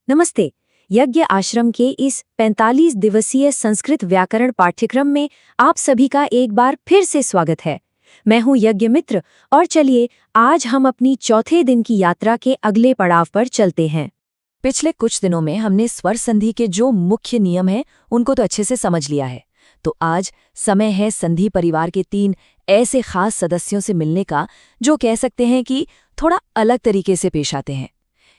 नमस्ते। यज्ञ आश्रम के इस 45 दिवसीय संस्कृत व्याकरण पाठ्यक्रम में आप सभी का एक बार फिर से स्वागत है। मैं हूं यज्ञ मित्र और चलिए आज हम अपनी चौथे दिन की यात्रा के अगले पड़ाव पर चलते हैं। पिछले कुछ दिनों में हमने स्वर संधि के जो मुख्य नियम हैं उनको तो अच्छे से समझ लिया है। तो आज समय है संधि परिवार के 3 ऐसे खास सदस्यों से मिलने का जो कह सकते हैं कि थोड़ा अलग तरीके से पेश आते हैं।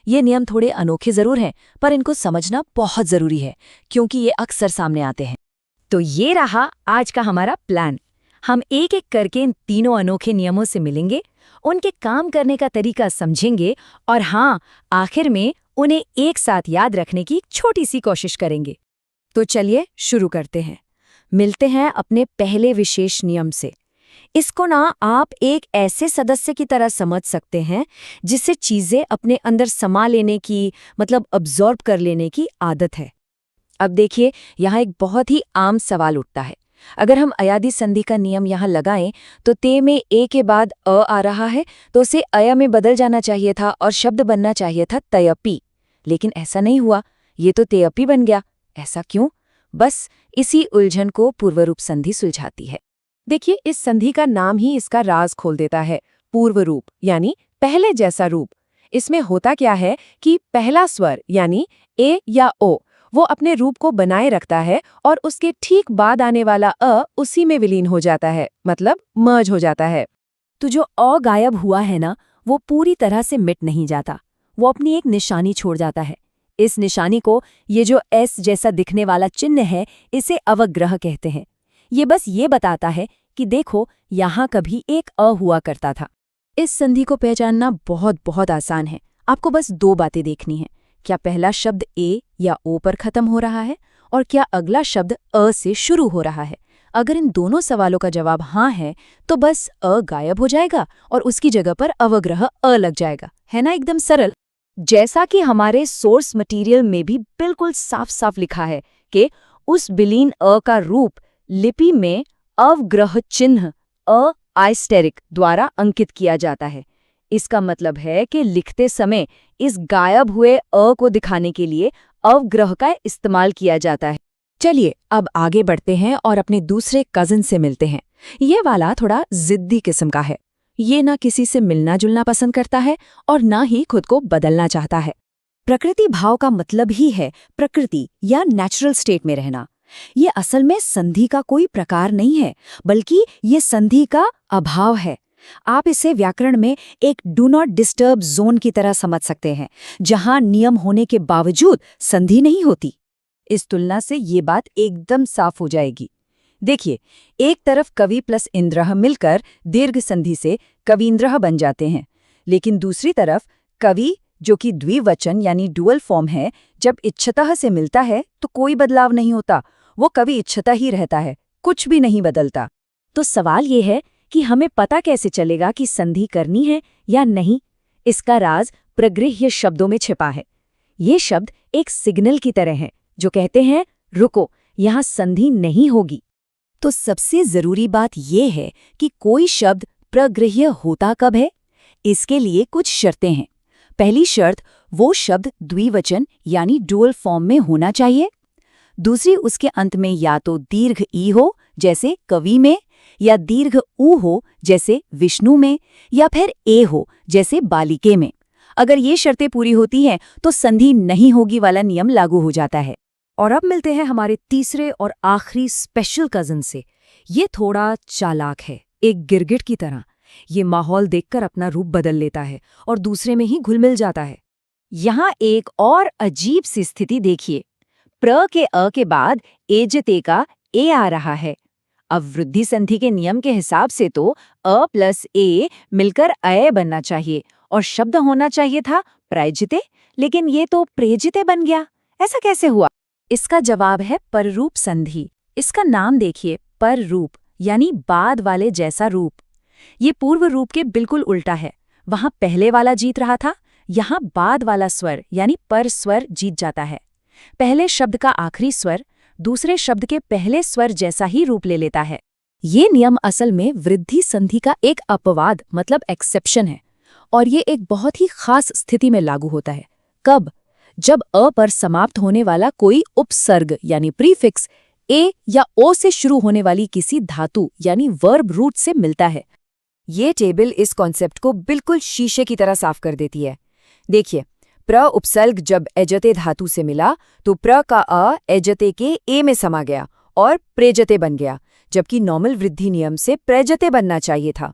ये नियम थोड़े अनोखे जरूर हैं, पर इनको समझना बहुत जरूरी है क्योंकि ये अक्सर सामने आते हैं। तो ये रहा आज का हमारा प्लान। हम एक एक करके इन तीनों अनोखे नियमों से मिलेंगे, उनके काम करने का तरीका समझेंगे और हाँ, आखिर में उन्हें एक साथ याद रखने की छोटी सी कोशिश करेंगे। तो चलिए शुरू करते हैं। मिलते हैं अपने पहले विशेष नियम से। इसको ना आप एक ऐसे सदस्य की तरह समझ सकते हैं जिससे चीजें अपने अंदर समा लेने की, मतलब अब्जॉर्ब कर लेने की आदत है। अब देखिए, यहाँ एक बहुत ही आम सवाल उठता है। अगर हम अयादि संधि का नियम यहाँ लगाएं तो ते में ए के बाद अ आ रहा है, तो उसे अय में बदल जाना चाहिए था और शब्द बनना चाहिए था तयपि। लेकिन ऐसा नहीं हुआ, ये तो तेयपि बन गया। ऐसा क्यों? बस इसी उलझन को पूर्वरूप संधि सुलझाती है। देखिए, इस संधि का नाम ही इसका राज खोल देता है। पूर्व रूप यानी पहले जैसा रूप। इसमें होता क्या है कि पहला स्वर यानी ए या ओ वो अपने रूप को बनाए रखता है और उसके ठीक बाद आने वाला अ उसी में विलीन हो जाता है, मतलब मर्ज हो जाता है। तो जो अ गायब हुआ है ना, वो पूरी तरह से मिट नहीं जाता, वो अपनी एक निशानी छोड़ जाता है। इस निशानी को, ये जो एस जैसा दिखने वाला चिन्ह है, इसे अवग्रह कहते हैं। ये बस ये बताता है कि देखो, यहाँ कभी एक अ हुआ करता था। इस संधि को पहचानना बहुत बहुत आसान है। आपको बस 2 बातें देखनी है। क्या पहला शब्द ए या ओ पर खत्म हो रहा है और क्या अगला शब्द अ से शुरू हो रहा है। अगर इन दोनों सवालों का जवाब हाँ है तो बस अ गायब हो जाएगा और उसकी जगह पर अवग्रह अ लग जाएगा। है ना एकदम सरल। जैसा कि हमारे सोर्स मटेरियल में भी बिल्कुल साफ साफ लिखा है कि उस विलीन अ का रूप लिपि में अवग्रह चिन्ह अ आइस्टेरिक द्वारा अंकित किया जाता है। इसका मतलब है कि लिखते समय इस गायब हुए अ को दिखाने के लिए अवग्रह का इस्तेमाल किया जाता है। चलिए अब आगे बढ़ते हैं और अपने दूसरे कजिन से मिलते हैं। ये वाला थोड़ा जिद्दी किस्म का है। ये ना किसी से मिलना जुलना पसंद करता है और ना ही खुद को बदलना चाहता है। प्रकृति भाव का मतलब ही है प्रकृति या नेचुरल स्टेट में रहना। ये असल में संधि का कोई प्रकार नहीं है, बल्कि ये संधि का अभाव है। आप इसे व्याकरण में एक डू नॉट डिस्टर्ब जोन की तरह समझ सकते हैं, जहां नियम होने के बावजूद संधि नहीं होती। इस तुलना से ये बात एकदम साफ हो जाएगी। देखिए, एक तरफ कवि प्लस इंद्रः मिलकर दीर्घ संधि से कवींद्रः बन जाते हैं, लेकिन दूसरी तरफ कवि, जो कि द्विवचन यानी डुअल फॉर्म है, जब इच्छतः से मिलता है तो कोई बदलाव नहीं होता। वो कवि इच्छतः ही रहता है, कुछ भी नहीं बदलता। तो सवाल ये है कि हमें पता कैसे चलेगा कि संधि करनी है या नहीं। इसका राज प्रगृह्य शब्दों में छिपा है। ये शब्द एक सिग्नल की तरह हैं जो कहते हैं रुको, यहाँ संधि नहीं होगी। तो सबसे जरूरी बात यह है कि कोई शब्द प्रगृह्य होता कब है। इसके लिए कुछ शर्तें हैं। पहली शर्त, वो शब्द द्विवचन यानी डुअल फॉर्म में होना चाहिए। दूसरी, उसके अंत में या तो दीर्घ ई हो जैसे कवि में, या दीर्घ ऊ हो जैसे विष्णु में, या फिर ए हो जैसे बालिके में। अगर ये शर्तें पूरी होती हैं तो संधि नहीं होगी वाला नियम लागू हो जाता है। और अब मिलते हैं हमारे तीसरे और आखिरी स्पेशल कजन से। ये थोड़ा चालाक है, एक गिरगिट की तरह। ये माहौल देखकर अपना रूप बदल लेता है और दूसरे में ही घुल मिल जाता है। यहाँ एक और अजीब सी स्थिति देखिए। प्र के अ के बाद एजते का ए आ रहा है। अब वृद्धि संधि के नियम के हिसाब से तो अ प्लस ए मिलकर अय बनना चाहिए और शब्द होना चाहिए था प्रायजिते, लेकिन ये तो प्रेजिते बन गया। ऐसा कैसे हुआ? इसका जवाब है पररूप संधि। इसका नाम देखिए, पररूप यानी बाद वाले जैसा रूप। ये पूर्व रूप के बिल्कुल उल्टा है। वहां पहले वाला जीत रहा था, यहाँ बाद वाला स्वर यानी पर स्वर जीत जाता है। पहले शब्द का आखिरी स्वर दूसरे शब्द के पहले स्वर जैसा ही रूप ले लेता है। ये नियम असल में वृद्धि संधि का एक अपवाद, मतलब एक्सेप्शन है, और ये एक बहुत ही खास स्थिति में लागू होता है। कब? जब अ पर समाप्त होने वाला कोई उपसर्ग यानी प्रीफिक्स ए या ओ से शुरू होने वाली किसी धातु यानी वर्ब रूट से मिलता है। ये टेबल इस कॉन्सेप्ट को बिल्कुल शीशे की तरह साफ कर देती है। देखिए, प्र उपसर्ग जब एजते धातु से मिला तो प्र का अ एजते के ए में समा गया और प्रेजते बन गया, जबकि नॉर्मल वृद्धि नियम से प्रेजते बनना चाहिए था।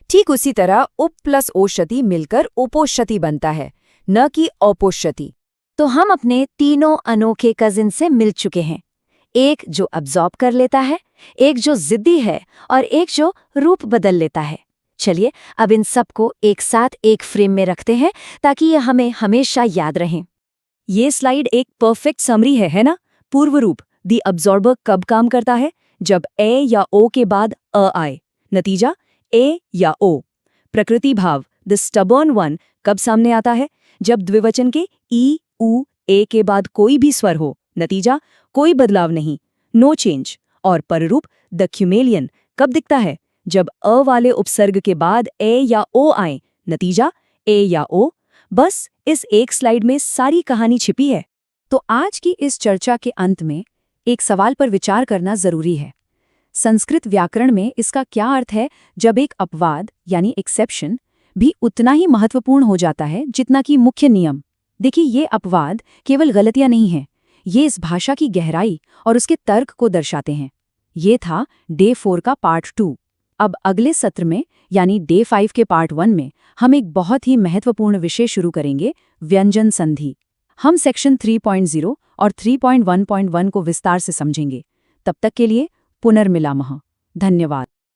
ठीक उसी तरह उप प्लस ओषति मिलकर उपोषति बनता है, न कि औपोषति। तो हम अपने तीनों अनोखे कजिन से मिल चुके हैं, एक जो अब्जॉर्ब कर लेता है, एक जो जिद्दी है और एक जो रूप बदल लेता है। चलिए अब इन सबको एक साथ एक फ्रेम में रखते हैं ताकि ये हमें हमेशा याद रहें। ये स्लाइड एक परफेक्ट समरी है ना? पूर्व रूप दी अब्जॉर्बर कब काम करता है? जब ए या ओ के बाद अ आए। नतीजा ए या ओ। प्रकृति भाव द स्टबर्न वन कब सामने आता है? जब द्विवचन के ई उ ए के बाद कोई भी स्वर हो। नतीजा कोई बदलाव नहीं, नो चेंज। और पररूप द क्यूमेलियन कब दिखता है? जब अ वाले उपसर्ग के बाद ए या ओ आए। नतीजा ए या ओ। बस इस एक स्लाइड में सारी कहानी छिपी है। तो आज की इस चर्चा के अंत में एक सवाल पर विचार करना जरूरी है। संस्कृत व्याकरण में इसका क्या अर्थ है जब एक अपवाद यानी एक्सेप्शन भी उतना ही महत्वपूर्ण हो जाता है जितना कि मुख्य नियम? देखिए, ये अपवाद केवल गलतियां नहीं हैं, ये इस भाषा की गहराई और उसके तर्क को दर्शाते हैं। ये था डे 4 का पार्ट 2। अब अगले सत्र में यानी डे 5 के पार्ट 1 में हम एक बहुत ही महत्वपूर्ण विषय शुरू करेंगे, व्यंजन संधि। हम सेक्शन 3.0 और 3.1.1 को विस्तार से समझेंगे। तब तक के लिए पुनर्मिलामः। धन्यवाद।